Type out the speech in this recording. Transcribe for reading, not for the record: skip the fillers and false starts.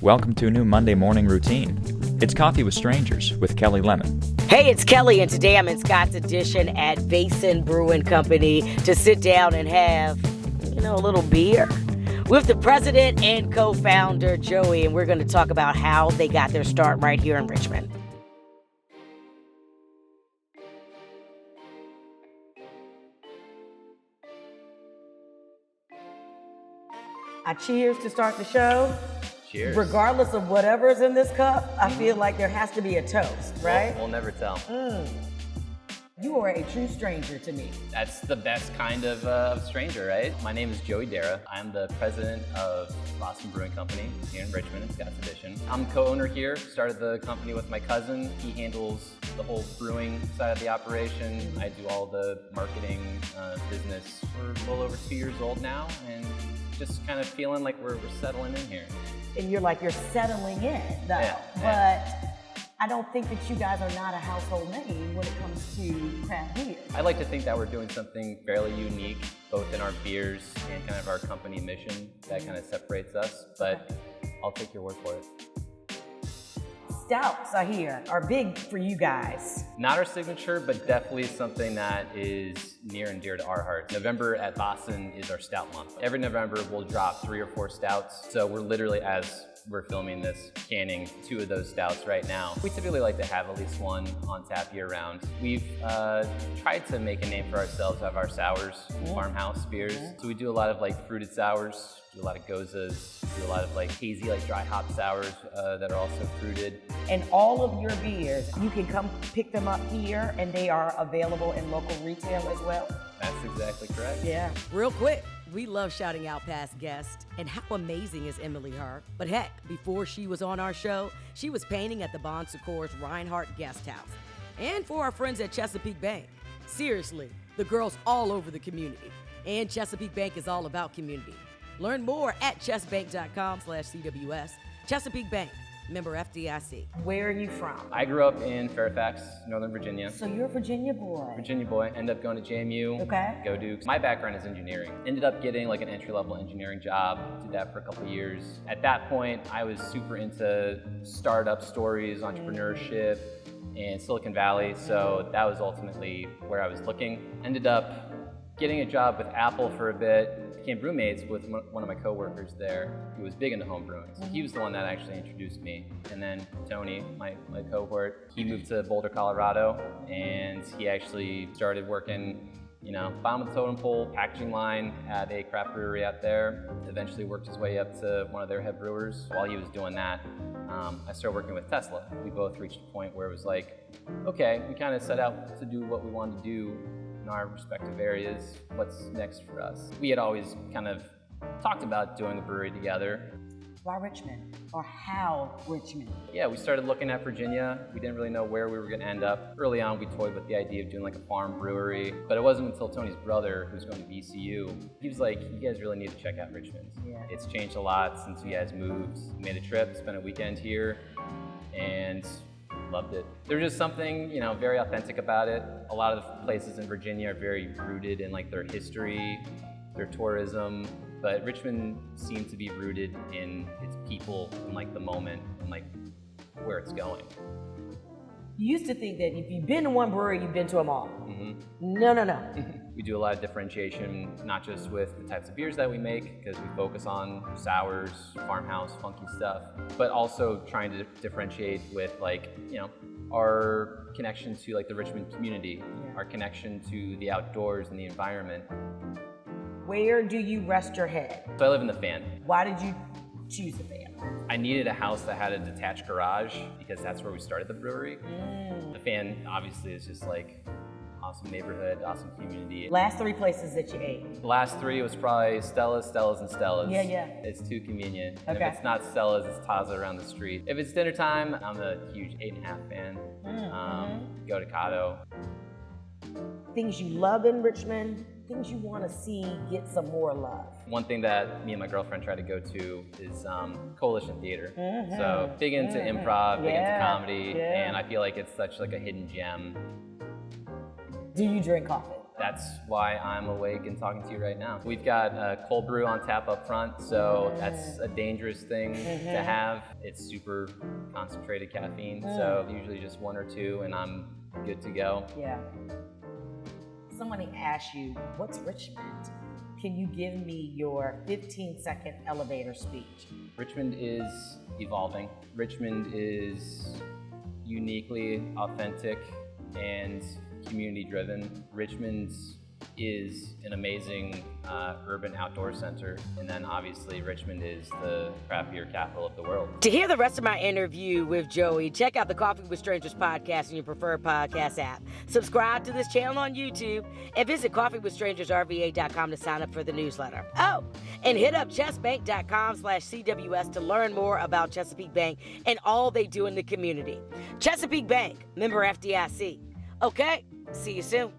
Welcome to a new Monday morning routine. It's Coffee with Strangers with Kelli Lemon. Hey, it's Kelli, and today I'm in Scott's Addition at Vasen Brewing Company to sit down and have, a little beer with the president and co-founder, Joey, and we're going to talk about how they got their start right here in Richmond. I cheers to start the show. Cheers. Regardless of whatever's in this cup, I feel like there has to be a toast, right? We'll never tell. You are a true stranger to me. That's the best kind of stranger, right? My name is Joey Darragh. I'm the president of Vasen Brewing Company here in Richmond in Scott's Addition. I'm co-owner here, started the company with my cousin. He handles the whole brewing side of the operation. I do all the marketing business. We're a little over 2 years old now and just kind of feeling like we're settling in here. And you're settling in, though. Yeah. But I don't think that you guys are not a household name when it comes to craft beer. I like to think that we're doing something fairly unique, both in our beers and kind of our company mission that kind of separates us, but I'll take your word for it. Stouts, I hear, are big for you guys. Not our signature, but definitely something that is near and dear to our hearts. November at Vasen is our stout month. Every November we'll drop 3 or 4 stouts. So we're literally, as we're filming this, canning 2 of those stouts right now. We typically like to have at least one on tap year round. We've tried to make a name for ourselves out of our sours, farmhouse beers. So we do a lot of fruited sours, do a lot of gozas, do a lot of hazy, dry hop sours that are also fruited. And all of your beers, you can come pick them up here and they are available in local retail as well? That's exactly correct. Yeah. Real quick, we love shouting out past guests, and how amazing is Emily Hart? But heck, before she was on our show, she was painting at the Bon Secours Reinhardt Guest House. And for our friends at Chesapeake Bank. Seriously, the girl's all over the community. And Chesapeake Bank is all about community. Learn more at chessbank.com/CWS. Chesapeake Bank, member FDIC. Where are you from? I grew up in Fairfax, Northern Virginia. So you're a Virginia boy. Virginia boy. Ended up going to JMU. Okay. Go Dukes. My background is engineering. Ended up getting an entry-level engineering job. Did that for a couple of years. At that point, I was super into startup stories, entrepreneurship, and Silicon Valley. So that was ultimately where I was looking. Ended up getting a job with Apple for a bit. Became roommates with one of my coworkers there who was big into home brewing. So he was the one that actually introduced me. And then Tony, my cohort, he moved to Boulder, Colorado, and he actually started working, bottom of the totem pole, packaging line at a craft brewery out there. Eventually worked his way up to one of their head brewers. While he was doing that, I started working with Tesla. We both reached a point where it was okay, we kind of set out to do what we wanted to do in our respective areas. What's next for us? We had always kind of talked about doing a brewery together. Why Richmond? Or how Richmond? Yeah, we started looking at Virginia. We didn't really know where we were going to end up. Early on, we toyed with the idea of doing a farm brewery, but it wasn't until Tony's brother, who's going to VCU, he was like, you guys really need to check out Richmond. Yeah. It's changed a lot since you guys moved. Made a trip, spent a weekend here, and loved it. There's just something, very authentic about it. A lot of the places in Virginia are very rooted in their history, their tourism, but Richmond seemed to be rooted in its people and the moment and where it's going. You used to think that if you've been to one brewery, you've been to them all. Mm-hmm. No. We do a lot of differentiation, not just with the types of beers that we make, because we focus on sours, farmhouse, funky stuff, but also trying to differentiate with our connection to the Richmond community, our connection to the outdoors and the environment. Where do you rest your head? So I live in the Fan. Why did you choose the Fan? I needed a house that had a detached garage because that's where we started the brewery. The Fan obviously is just awesome neighborhood, awesome community. Last 3 places that you ate? The last 3 was probably Stella's, and Stella's. Yeah. It's too convenient. Okay. And if it's not Stella's, it's Taza around the street. If it's dinner time, I'm a huge 8.5 fan. Go to Cotto. Things you love in Richmond, things you want to see get some more love. One thing that me and my girlfriend try to go to is Coalition Theater. So big into improv, big into comedy, and I feel like it's such a hidden gem. Do you drink coffee? that's why I'm awake and talking to you right now. We've got a cold brew on tap up front, so that's a dangerous thing to have. It's super concentrated caffeine, so usually just 1 or 2 and I'm good to go. Yeah. Somebody asked you, what's Richmond? Can you give me your 15-second elevator speech? Richmond is evolving. Richmond is uniquely authentic and community-driven. Richmond is an amazing urban outdoor center, and then obviously Richmond is the craft beer capital of the world. To hear the rest of my interview with Joey, check out the Coffee with Strangers podcast in your preferred podcast app. Subscribe to this channel on YouTube and visit coffeewithstrangersrva.com to sign up for the newsletter. Oh, and hit up chessbank.com/CWS to learn more about Chesapeake Bank and all they do in the community. Chesapeake Bank, member FDIC. Okay, see you soon.